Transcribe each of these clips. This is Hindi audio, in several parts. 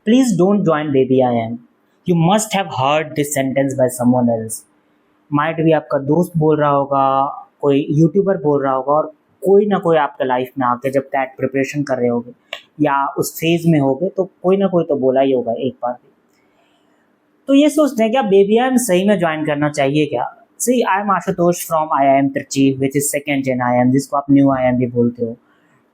Please don't join Baby I Am. You must have heard this sentence by someone else. Might भी आपका दोस्त बोल रहा होगा, कोई यूट्यूबर बोल रहा होगा, और कोई ना कोई आपके लाइफ में आके जब कैट प्रिपरेशन कर रहे होगे या उस फेज में होगे तो कोई ना कोई तो बोला ही होगा एक बार भी। तो ये सोचते हैं क्या बेबी आई एम सही में ज्वाइन करना चाहिए क्या? See, I am Ashutosh from I M Trichy, which is second gen I M, जिसको आप न्यू आई एम भी बोलते हो।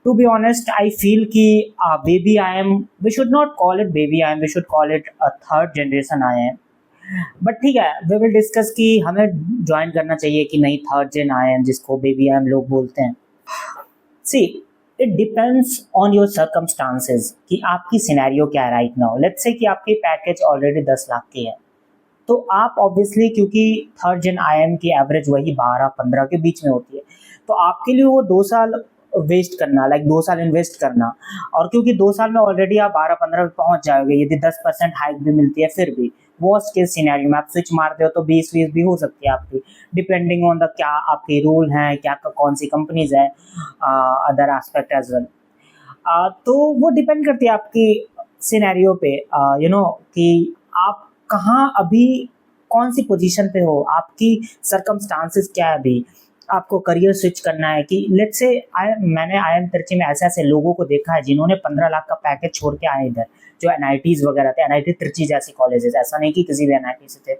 To be honest, I feel कि baby I M, we should not call it baby I M, we should call it a third generation I M. But ठीक है, वी विल डिस्कस कि हमें ज्वाइन करना चाहिए कि नहीं थर्ड जेन आई एम, जिसको बेबी आई एम लोग बोलते हैं। See, it depends on your circumstances कि आपकी सिनेरियो क्या है राइट नाउ। लेट्स से कि आपकी पैकेज ऑलरेडी 10 लाख की है, तो आप ऑब्वियसली, क्योंकि थर्ड जेन आई एम की एवरेज वही 12-15 के बीच में होती है, तो आपके लिए वो 2 साल वेस्ट करना, लाइक 2 साल इन्वेस्ट करना, और क्योंकि 2 साल में ऑलरेडी आप 12-15 पे पहुंच जाओगे, यदि 10% हाइक भी मिलती है फिर भी वर्स्ट केस सिनेरियो में आप स्विच मारते हो तो 20-20 भी हो सकती है आपकी, डिपेंडिंग ऑन द क्या आपके रूल हैं, क्या कौन सी कंपनीज है, अदर एस्पेक्ट एज वेल। तो वो डिपेंड करती है आपकी सिनेरियो पे, कि आप कहाँ अभी कौन सी पोजीशन पे हो, आपकी सर्कमस्टांसेस क्या है अभी, आपको करियर स्विच करना है कि लेट्स से मैंने आई एम तिरछी में ऐसे ऐसे लोगों को देखा है जिन्होंने 15 लाख का पैकेज छोड़ के आए इधर, जो एनआईटीज वगैरह थे, एनआईटी तिरछी जैसी कॉलेजेस, ऐसा नहीं कि किसी भी एनआईटी से थे,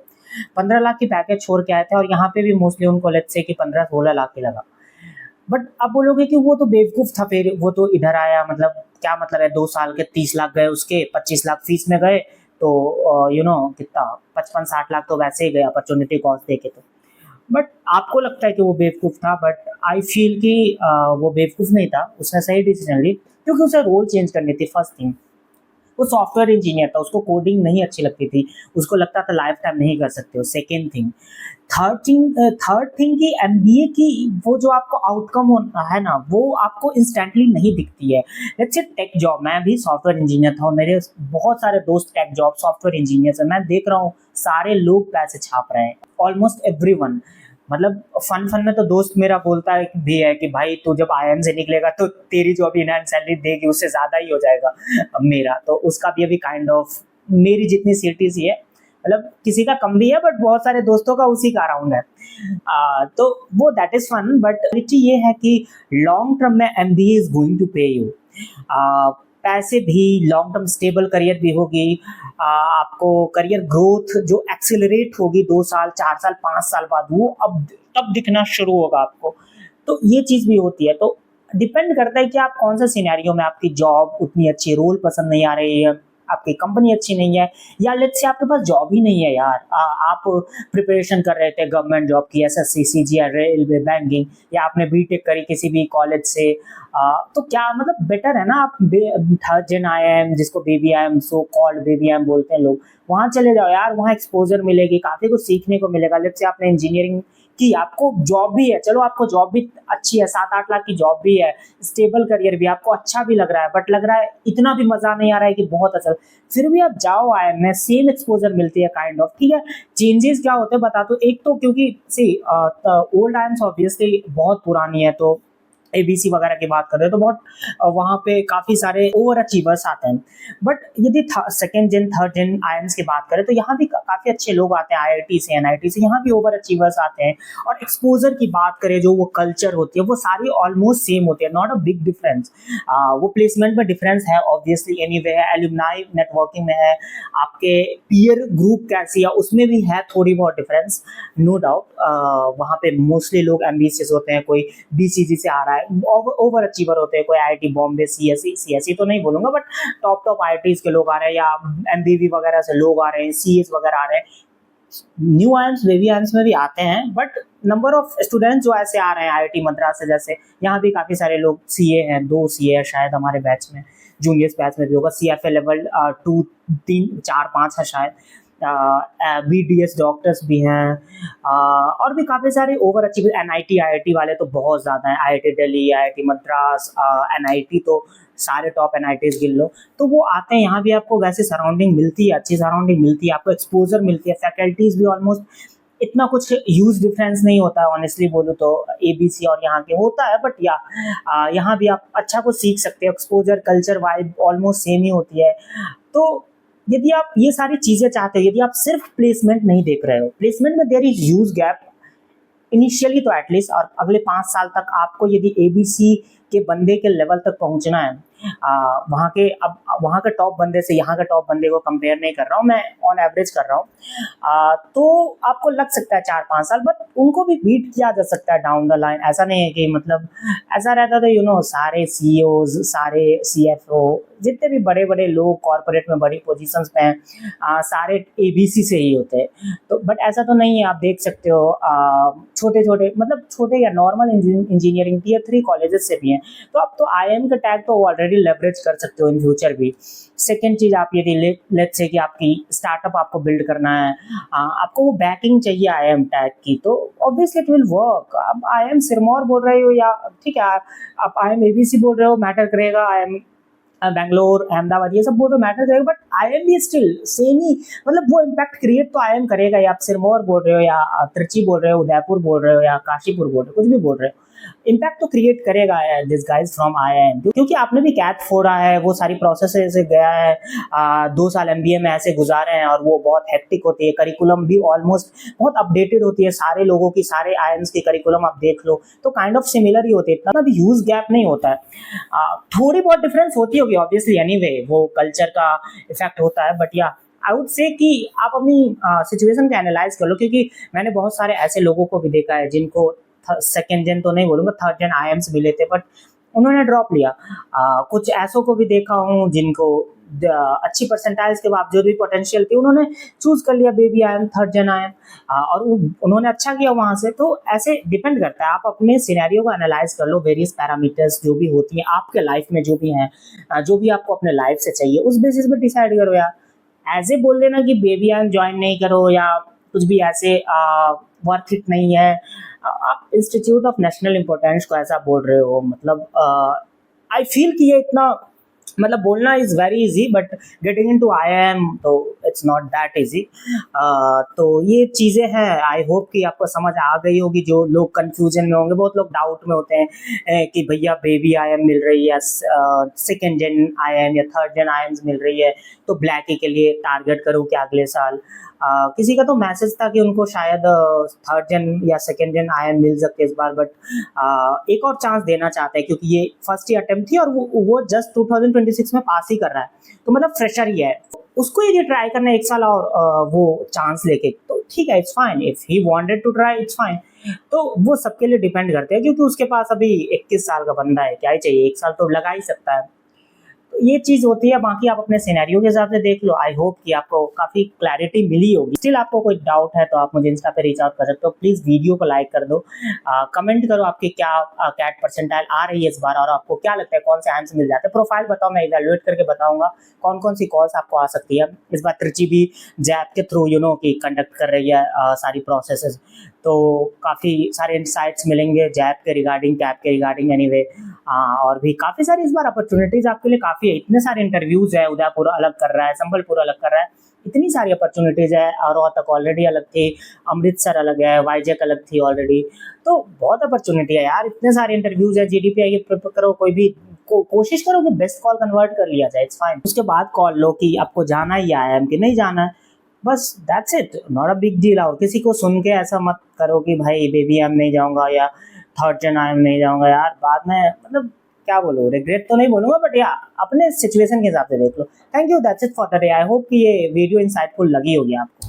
15 लाख की पैकेज छोड़ के आए थे, और यहाँ पे भी मोस्टली उनको लेट्स से कि 15-16 लाख ही लगा। बट अब बोलोगे कि वो तो बेवकूफ़ था, फिर वो तो इधर आया, मतलब क्या मतलब है, 2 साल के 30 लाख गए उसके, 25 लाख फीस में गए, तो कितना 55-60 लाख तो वैसे ही गए अपॉर्चुनिटी कॉस्ट देके। तो बट आपको लगता है कि वो बेवकूफ़ था, बट आई फील कि वो बेवकूफ़ नहीं था, उसने सही डिसीजन ली, क्योंकि उसे रोल चेंज करनी थी। फर्स्ट थिंग, वो सॉफ्टवेयर इंजीनियर था, उसको कोडिंग नहीं अच्छी लगती थी, उसको लगता था लाइफ टाइम नहीं कर सकते हो। सेकेंड थिंग, थर्ड थिंग कि एमबीए की वो जो आपको आउटकम है ना, वो आपको इंस्टेंटली नहीं दिखती है। लेट्स से टेक जॉब, मैं भी सॉफ्टवेयर इंजीनियर था और मेरे बहुत सारे दोस्त टेक जॉब सॉफ्टवेयर इंजीनियर हैं, मैं देख रहा हूँ सारे लोग पैसे छाप रहे हैं, ऑलमोस्ट एवरीवन। मतलब फन में तो दोस्त मेरा बोलता है भी है कि भाई तू जब आईएम से निकलेगा तो तेरी जो अभी इनहैंड सैलरी देगी उससे ज़्यादा ही हो जाएगा मेरा, तो उसका भी अभी काइंड ऑफ मेरी जितनी सीटीज ही है, मतलब किसी का कम भी है बट बहुत सारे दोस्तों का उसी का अराउंड है। तो वो that is fun, but reality ये है कि लॉन्ग टर्म में MBA is going to pay you पैसे भी, लॉन्ग टर्म स्टेबल करियर भी होगी, आपको करियर ग्रोथ जो एक्सेलरेट होगी 2 साल 4 साल 5 साल बाद, वो अब तब दिखना शुरू होगा आपको। तो ये चीज़ भी होती है, तो डिपेंड करता है कि आप कौन सा सिनेरियो में, आपकी जॉब उतनी अच्छी, रोल पसंद नहीं आ रही है, आपकी कंपनी अच्छी नहीं है, या लेट्स से आपके पास जॉब ही नहीं है यार, आप प्रिपरेशन कर रहे थे गवर्नमेंट जॉब की, एसएससी सीजीएल रेलवे बैंकिंग, या आपने बीटेक करी किसी भी कॉलेज से, तो क्या मतलब बेटर है ना आप थर्ड जेन आईएम, जिसको baby IM, so called baby IM बोलते हैं लोग, वहाँ चले जाओ यार, वहाँ एक्सपोजर मिलेगी, काफ़ी कुछ सीखने को मिलेगा। लेट्स से आपने इंजीनियरिंग की, आपको जॉब भी है, चलो आपको जॉब भी अच्छी है, 7-8 लाख की जॉब भी है, स्टेबल करियर भी, आपको अच्छा भी लग रहा है, बट लग रहा है इतना भी मज़ा नहीं आ रहा है कि बहुत अच्छा, फिर भी आप जाओ आईएम में, सेम एक्सपोजर मिलती है काइंड ऑफ। ठीक है, चेंजेस क्या होते हैं बता दो। एक तो क्योंकि सी ओल्ड आईएम्स ऑब्वियसली बहुत पुरानी है, तो एबीसी वगैरह की बात कर रहे हैं तो बहुत वहाँ पे काफ़ी सारे ओवर अचीवर्स आते हैं। बट यदि सेकेंड जेन थर्ड जेन आईएम्स की बात करें तो यहाँ भी काफ़ी अच्छे लोग आते हैं, आईआईटी से एनआईटी से, यहाँ भी ओवर अचीवर्स आते हैं। और एक्सपोजर की बात करें, जो वो कल्चर होती है वो सारी ऑलमोस्ट सेम होती है, नॉट अ बिग डिफरेंस। वो प्लेसमेंट में डिफरेंस है ऑब्वियसली, एनीवे है, एल्यूमनाई नेटवर्किंग में है, आपके पीयर ग्रुप कैसी है उसमें भी है थोड़ी बहुत डिफरेंस, नो डाउट। वहाँ पे मोस्टली लोग एम्बिशियस होते हैं, कोई बीसीजी से आ रहा है, ओवर अचीवर होते हैं, कोई आईआईटी बॉम्बे, सीएससी तो नहीं बोलूंगा, बट टॉप आईआईटीज के लोग आ रहे हैं, या एमबीवी वगैरह से लोग आ रहे हैं, सीएस वगैरह आ रहे हैं, न्यू आईएम्स बेबी आईएम्स में भी आते हैं, बट नंबर ऑफ स्टूडेंट्स जो ऐसे आ रहे हैं आईआईटी मद्रास से, जैसे यहाँ भी काफ़ी सारे लोग सीए हैं, 2 सीए है शायद हमारे बैच में, जूनियर्स बैच में भी होगा, सीएफए लेवल 2, 3, 4, 5 है शायद, बीडीएस डॉक्टर्स भी हैं, और भी काफ़ी सारे ओवर अचीवर। एनआईटी आईआईटी वाले तो बहुत ज़्यादा हैं, IIT Delhi, IIT Madras, NIT तो सारे टॉप एनआईटीज गिन लो, तो वो आते हैं। यहाँ भी आपको वैसे सराउंडिंग मिलती है, अच्छी सराउंडिंग मिलती है, आपको एक्सपोजर मिलती है, फैकल्टीज भी ऑलमोस्ट इतना कुछ ह्यूज डिफरेंस नहीं होता है, ऑनेस्टली बोलूँ तो एबीसी और यहाँ के होता है, बट यहाँ भी आप अच्छा कुछ सीख सकते हो, exposure, culture, vibe almost same ही होती है। तो यदि आप ये सारी चीज़ें चाहते हो, यदि आप सिर्फ प्लेसमेंट नहीं देख रहे हो, प्लेसमेंट में there is huge gap initially तो एटलीस्ट, और अगले 5 साल तक आपको यदि एबीसी के बंदे के लेवल तक पहुंचना है, वहाँ के, अब वहाँ के टॉप बंदे से यहाँ के टॉप बंदे को कंपेयर नहीं कर रहा हूँ मैं, ऑन एवरेज कर रहा हूँ, तो आपको लग सकता है 4-5 साल, बट उनको भी बीट किया जा सकता है डाउन द लाइन। ऐसा नहीं है कि मतलब ऐसा रहता तो सारे सीईओज, सारे सीएफओ, जितने भी बड़े बड़े लोग कॉर्पोरेट में बड़ी पोजीशंस पे हैं, सारे एबीसी से ही होते हैं। तो बट ऐसा तो नहीं है, आप देख सकते हो छोटे छोटे, मतलब छोटे या नॉर्मल इंजीनियरिंग टियर 3 कॉलेजेस से भी हैं। तो अब तो आईआईएम का टैग तो ऑलरेडी लेवरेज कर सकते हो इन फ्यूचर भी। सेकेंड चीज़, आप यदि लेट्स से कि आपकी स्टार्टअप आपको बिल्ड करना है, आपको वो बैकिंग चाहिए आईआईएम टैग की, तो ऑब्वियसली इट विल वर्क। अब आईआईएम सिरमौर बोल रहे हो या ठीक है आप आईआईएम एबीसी बोल रहे हो, मैटर करेगा, आईआईएम बैंगलोर, अहमदाबाद, ये सब बोल रहे हो, मैटर करेगा, बट आईआईएम भी स्टिल सेम ही, मतलब वो इम्पैक्ट क्रिएट तो आईआईएम करेगा ही। आप सिरमौर बोल रहे हो या त्रिची बोल रहे हो, उदयपुर बोल रहे हो या काशीपुर बोल रहे हो, कुछ भी बोल रहे हो, इम्पैक्ट तो क्रिएट करेगा दिस गाइज फ्रॉम आईआईएम, क्योंकि आपने भी कैट फोड़ा है, वो सारी प्रोसेस से गया है, 2 साल एमबीए में ऐसे गुजारे हैं, और वो बहुत हेक्टिक होती है, करिकुलम भी ऑलमोस्ट बहुत अपडेटेड होती है, सारे लोगों की, सारे आईआईएम्स की करिकुलम आप देख लो तो काइंड ऑफ सिमिलर ही होती है, इतना भी ह्यूज गैप नहीं होता है। थोड़ी बहुत डिफरेंस होती होगी ऑब्वियसली, एनीवे वो कल्चर का इफेक्ट होता है, बट या आई वुड से कि आप अपनी सिचुएशन को एनालाइज कर लो, क्योंकि मैंने बहुत सारे ऐसे लोगों को भी देखा है जिनको सेकेंड जेन तो नहीं बोलूँगा, थर्ड जेन आईएम्स मिले थे, बट उन्होंने ड्रॉप लिया। कुछ ऐसों को भी देखा हूँ जिनको अच्छी परसेंटाइल्स के बावजूद भी पोटेंशियल थी, उन्होंने चूज कर लिया baby IM, third gen IM, और उन्होंने अच्छा किया वहाँ से। तो ऐसे डिपेंड करता है, आप अपने सिनेरियो को एनालाइज कर लो, वेरियस पैरामीटर्स जो भी होती हैं आपके लाइफ में, जो भी हैं, जो भी आपको अपने लाइफ से चाहिए, उस बेसिस पे डिसाइड करो यार। ऐसे बोल देना कि बेबी आईएम ज्वाइन नहीं करो या कुछ भी ऐसे वर्थ इट नहीं है, आप इंस्टीट्यूट ऑफ नेशनल इम्पोर्टेंस को ऐसा बोल रहे हो, मतलब आई फील कि ये इतना, मतलब बोलना is very easy, but getting into IIM तो इट्स नॉट दैट इजी। तो ये चीज़ें हैं, आई होप कि आपको समझ आ गई होगी। जो लोग कंफ्यूजन में होंगे, बहुत लोग डाउट में होते हैं कि भैया बेबी आईआईएम मिल रही है, सेकेंड जेन आईआईएम या थर्ड जेन आईआईएम मिल रही है, तो ब्लैक के लिए टारगेट करूँ कि अगले साल। किसी का तो मैसेज था कि उनको शायद थर्ड जेन या सेकेंड जेन आईआईएम मिल सकते इस बार, बट एक और चांस देना चाहते हैं, क्योंकि ये फर्स्ट ही अटेम्प्ट थी और वो जस्ट 2026 में पास ही कर रहा है, तो मतलब फ्रेशर ही है, उसको यदि ट्राई करना एक साल और वो चांस लेके, तो ठीक है, it's fine, if he wanted to try it's fine. तो वो सबके लिए डिपेंड करते हैं, क्योंकि उसके पास अभी 21 साल का बंदा है, क्या ही चाहिए, एक साल तो लगा ही सकता है। तो ये चीज़ होती है, बाकी आप अपने सिनेरियो के हिसाब से देख लो। आई होप कि आपको काफ़ी क्लैरिटी मिली होगी। स्टिल आपको कोई डाउट है तो आप मुझे इंस्टा पे रीच आउट कर सकते हो। प्लीज़ वीडियो को लाइक कर दो, कमेंट करो आपके क्या कैट परसेंटाइल आ रही है इस बार, और आपको क्या लगता है कौन से आंसर मिल जाते हैं। प्रोफाइल बताओ, मैं इवैल्यूएट करके बताऊंगा कौन कौन सी कॉल्स आपको आ सकती है। इस बार त्रिची भी जैप के थ्रू की कंडक्ट कर रही है सारी प्रोसेसेस, तो काफ़ी सारे इंसाइट्स मिलेंगे जैप के रिगार्डिंग, कैप के रिगार्डिंग, एनीवे। और भी काफ़ी सारी इस बार अपॉर्चुनिटीज़ आपके लिए काफ़ी है, इतने सारे इंटरव्यूज़ है, उदयपुर अलग कर रहा है, संबलपुर अलग कर रहा है, इतनी सारी अपॉर्चुनिटीज़ है, और रोहतक ऑलरेडी अलग थी, अमृतसर अलग है, वाईजैक अलग थी ऑलरेडी, तो बहुत अपॉर्चुनिटी है यार, इतने सारे इंटरव्यूज़ है। जीडीपीआई के प्रिपेयर करो, कोई भी कोशिश करो कि बेस्ट कॉल कन्वर्ट कर लिया जाए, इट्स फाइन। उसके बाद कॉल लो कि आपको जाना ही आईआईएम कि नहीं जाना है, बस that's it, not a big deal. और किसी को सुन के ऐसा मत करो कि भाई बेबी आईएम नहीं जाऊँगा या थर्ड जेन आईएम नहीं जाऊँगा यार, बाद में मतलब क्या बोलूँ, रिग्रेट तो नहीं बोलूँगा, बट या अपने सिचुएशन के हिसाब से देख लो। Thank you, that's it for the day. I hope कि ये वीडियो इंसाइटफुल लगी होगी आपको।